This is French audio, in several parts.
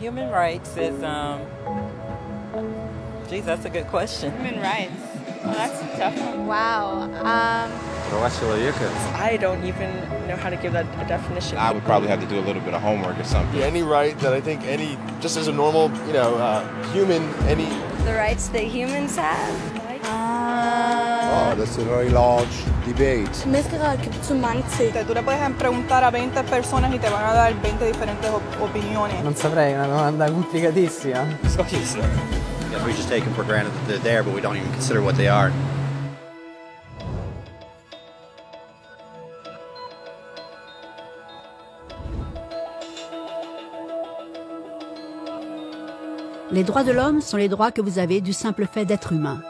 Human rights is, geez, that's a good question. Human rights. Oh, that's a tough one. Wow. I don't even know how to give that a definition. I would probably have to do a little bit of homework or something. Any right that I think just as a normal, human, any... The rights that humans have? Oh, that's a very large debate. Tú le puedes preguntar a 20 personas y te van a dar 20 diferentes opiniones. Non saprei, è una domanda complicatissima. We just take them for granted that they're there, but we don't even consider what they are. Les droits de l'homme sont les droits que vous avez du simple fait d'être humain.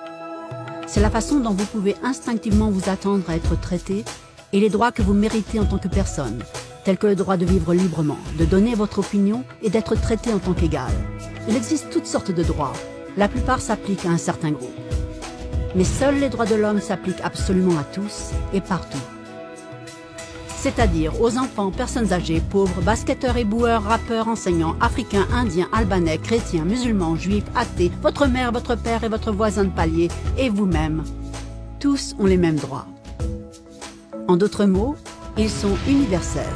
C'est la façon dont vous pouvez instinctivement vous attendre à être traité et les droits que vous méritez en tant que personne, tels que le droit de vivre librement, de donner votre opinion et d'être traité en tant qu'égal. Il existe toutes sortes de droits. La plupart s'appliquent à un certain groupe. Mais seuls les droits de l'homme s'appliquent absolument à tous et partout. C'est-à-dire aux enfants, personnes âgées, pauvres, basketteurs, éboueurs, rappeurs, enseignants, africains, indiens, albanais, chrétiens, musulmans, juifs, athées, votre mère, votre père et votre voisin de palier, et vous-même. Tous ont les mêmes droits. En d'autres mots, ils sont universels.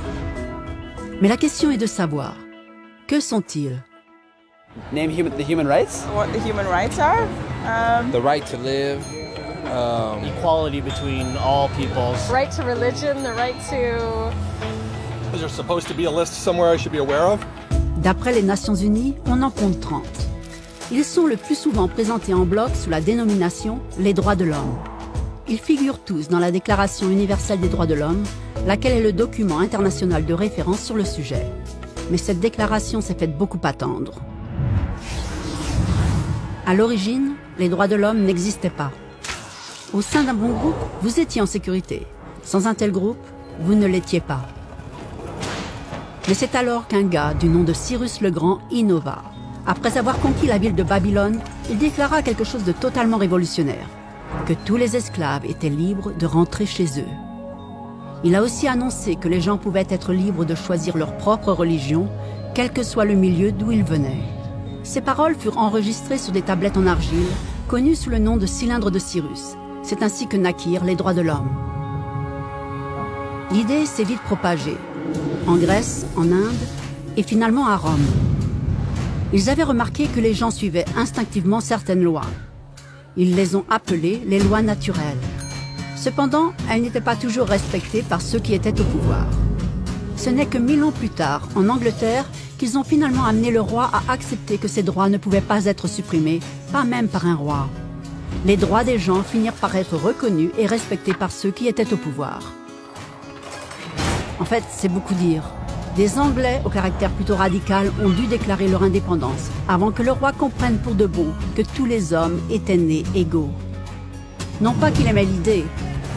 Mais la question est de savoir, que sont-ils? Name the human rights? What the human rights are? The right to live. Equality between all peoples. Right to religion, the right to... Is there supposed to be a list somewhere I should be aware of? D'après les Nations Unies, on en compte 30. Ils sont le plus souvent présentés en bloc sous la dénomination « les droits de l'homme ». Ils figurent tous dans la Déclaration universelle des droits de l'homme, laquelle est le document international de référence sur le sujet. Mais cette déclaration s'est faite beaucoup attendre. À l'origine, les droits de l'homme n'existaient pas. Au sein d'un bon groupe, vous étiez en sécurité. Sans un tel groupe, vous ne l'étiez pas. Mais c'est alors qu'un gars du nom de Cyrus le Grand innova. Après avoir conquis la ville de Babylone, il déclara quelque chose de totalement révolutionnaire, que tous les esclaves étaient libres de rentrer chez eux. Il a aussi annoncé que les gens pouvaient être libres de choisir leur propre religion, quel que soit le milieu d'où ils venaient. Ces paroles furent enregistrées sur des tablettes en argile, connues sous le nom de cylindre de Cyrus. C'est ainsi que naquirent les droits de l'homme. L'idée s'est vite propagée, en Grèce, en Inde et finalement à Rome. Ils avaient remarqué que les gens suivaient instinctivement certaines lois. Ils les ont appelées les lois naturelles. Cependant, elles n'étaient pas toujours respectées par ceux qui étaient au pouvoir. Ce n'est que 1000 ans plus tard, en Angleterre, qu'ils ont finalement amené le roi à accepter que ces droits ne pouvaient pas être supprimés, pas même par un roi. Les droits des gens finirent par être reconnus et respectés par ceux qui étaient au pouvoir. En fait, c'est beaucoup dire. Des Anglais au caractère plutôt radical ont dû déclarer leur indépendance avant que le roi comprenne pour de bon que tous les hommes étaient nés égaux. Non pas qu'il aimait l'idée,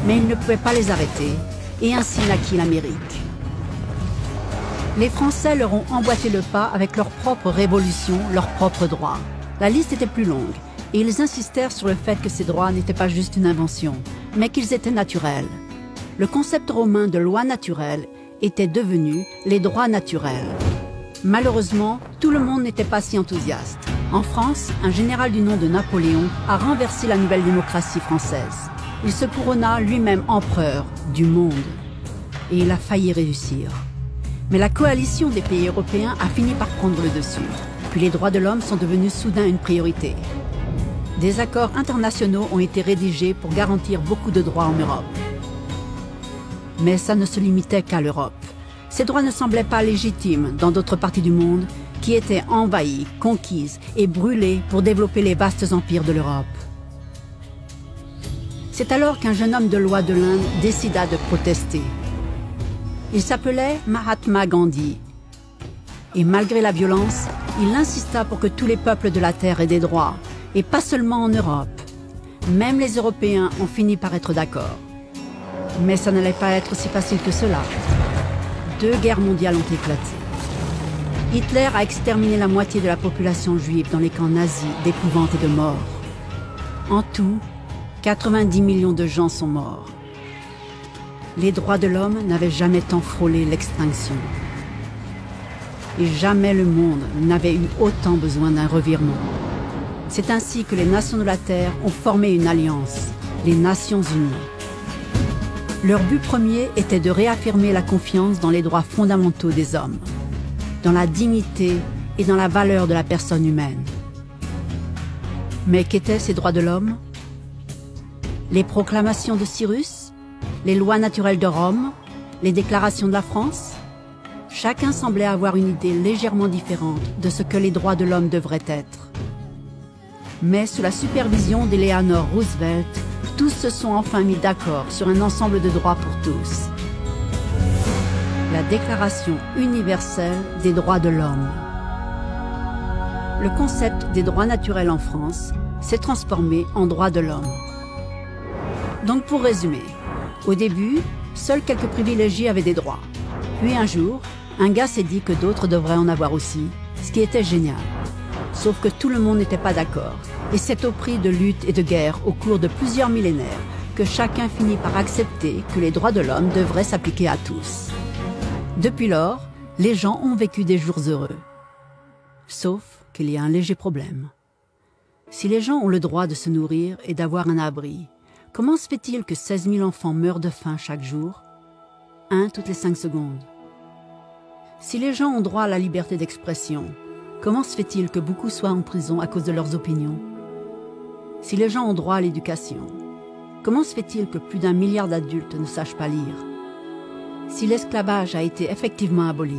mais il ne pouvait pas les arrêter, et ainsi naquit l'Amérique. Les Français leur ont emboîté le pas avec leur propre révolution, leurs propres droits. La liste était plus longue, et ils insistèrent sur le fait que ces droits n'étaient pas juste une invention, mais qu'ils étaient naturels. Le concept romain de loi naturelle était devenu les droits naturels. Malheureusement, tout le monde n'était pas si enthousiaste. En France, un général du nom de Napoléon a renversé la nouvelle démocratie française. Il se couronna lui-même empereur du monde. Et il a failli réussir. Mais la coalition des pays européens a fini par prendre le dessus. Puis les droits de l'homme sont devenus soudain une priorité. Des accords internationaux ont été rédigés pour garantir beaucoup de droits en Europe. Mais ça ne se limitait qu'à l'Europe. Ces droits ne semblaient pas légitimes dans d'autres parties du monde qui étaient envahies, conquises et brûlées pour développer les vastes empires de l'Europe. C'est alors qu'un jeune homme de loi de l'Inde décida de protester. Il s'appelait Mahatma Gandhi. Et malgré la violence, il insista pour que tous les peuples de la Terre aient des droits, et pas seulement en Europe. Même les Européens ont fini par être d'accord. Mais ça n'allait pas être si facile que cela. 2 guerres mondiales ont éclaté. Hitler a exterminé la moitié de la population juive dans les camps nazis d'épouvante et de mort. En tout, 90 millions de gens sont morts. Les droits de l'homme n'avaient jamais tant frôlé l'extinction. Et jamais le monde n'avait eu autant besoin d'un revirement. C'est ainsi que les nations de la Terre ont formé une alliance, les Nations Unies. Leur but premier était de réaffirmer la confiance dans les droits fondamentaux des hommes, dans la dignité et dans la valeur de la personne humaine. Mais qu'étaient ces droits de l'homme? Les proclamations de Cyrus? Les lois naturelles de Rome? Les déclarations de la France? Chacun semblait avoir une idée légèrement différente de ce que les droits de l'homme devraient être. Mais sous la supervision d'Eleanor Roosevelt, tous se sont enfin mis d'accord sur un ensemble de droits pour tous. La Déclaration universelle des droits de l'homme. Le concept des droits naturels en France s'est transformé en droits de l'homme. Donc pour résumer, au début, seuls quelques privilégiés avaient des droits. Puis un jour, un gars s'est dit que d'autres devraient en avoir aussi, ce qui était génial. Sauf que tout le monde n'était pas d'accord. Et c'est au prix de luttes et de guerres au cours de plusieurs millénaires que chacun finit par accepter que les droits de l'homme devraient s'appliquer à tous. Depuis lors, les gens ont vécu des jours heureux. Sauf qu'il y a un léger problème. Si les gens ont le droit de se nourrir et d'avoir un abri, comment se fait-il que 16 000 enfants meurent de faim chaque jour? Un toutes les 5 secondes. Si les gens ont droit à la liberté d'expression, comment se fait-il que beaucoup soient en prison à cause de leurs opinions? Si les gens ont droit à l'éducation, comment se fait-il que plus d'1 milliard d'adultes ne sachent pas lire? Si l'esclavage a été effectivement aboli,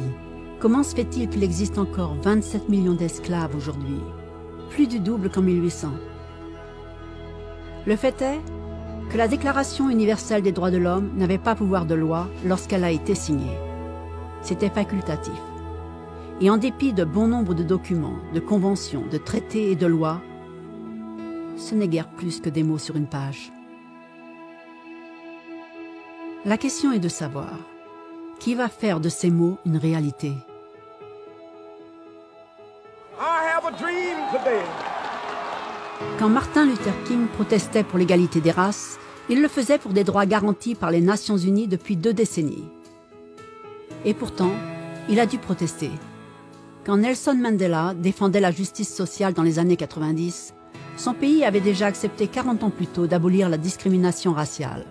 comment se fait-il qu'il existe encore 27 millions d'esclaves aujourd'hui, plus du double qu'en 1800? Le fait est que la Déclaration universelle des droits de l'homme n'avait pas pouvoir de loi lorsqu'elle a été signée. C'était facultatif. Et en dépit de bon nombre de documents, de conventions, de traités et de lois, ce n'est guère plus que des mots sur une page. La question est de savoir, qui va faire de ces mots une réalité? Quand Martin Luther King protestait pour l'égalité des races, il le faisait pour des droits garantis par les Nations Unies depuis 2 décennies. Et pourtant, il a dû protester. Quand Nelson Mandela défendait la justice sociale dans les années 90, son pays avait déjà accepté 40 ans plus tôt d'abolir la discrimination raciale.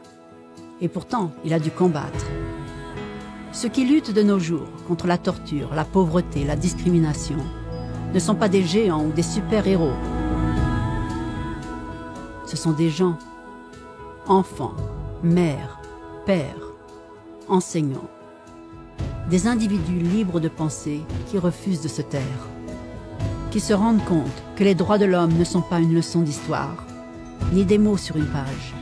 Et pourtant, il a dû combattre. Ceux qui luttent de nos jours contre la torture, la pauvreté, la discrimination, ne sont pas des géants ou des super-héros. Ce sont des gens, enfants, mères, pères, enseignants, des individus libres de penser qui refusent de se taire, qui se rendent compte que les droits de l'homme ne sont pas une leçon d'histoire, ni des mots sur une page,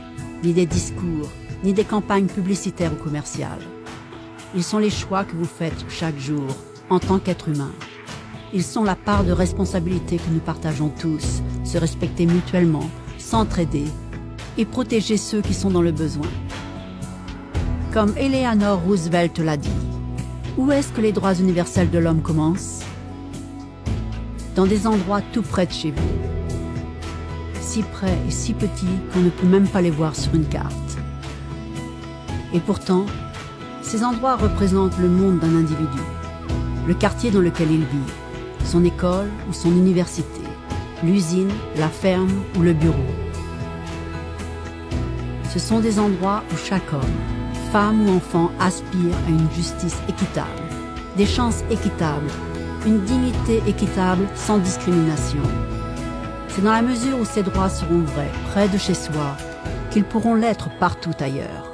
ni des discours, ni des campagnes publicitaires ou commerciales. Ils sont les choix que vous faites chaque jour en tant qu'être humain. Ils sont la part de responsabilité que nous partageons tous, se respecter mutuellement, s'entraider et protéger ceux qui sont dans le besoin. Comme Eleanor Roosevelt l'a dit, où est-ce que les droits universels de l'homme commencent? Dans des endroits tout près de chez vous. Si près et si petits qu'on ne peut même pas les voir sur une carte. Et pourtant, ces endroits représentent le monde d'un individu, le quartier dans lequel il vit, son école ou son université, l'usine, la ferme ou le bureau. Ce sont des endroits où chaque homme, femme ou enfant aspire à une justice équitable, des chances équitables, une dignité équitable sans discrimination. C'est dans la mesure où ces droits seront vrais, près de chez soi, qu'ils pourront l'être partout ailleurs.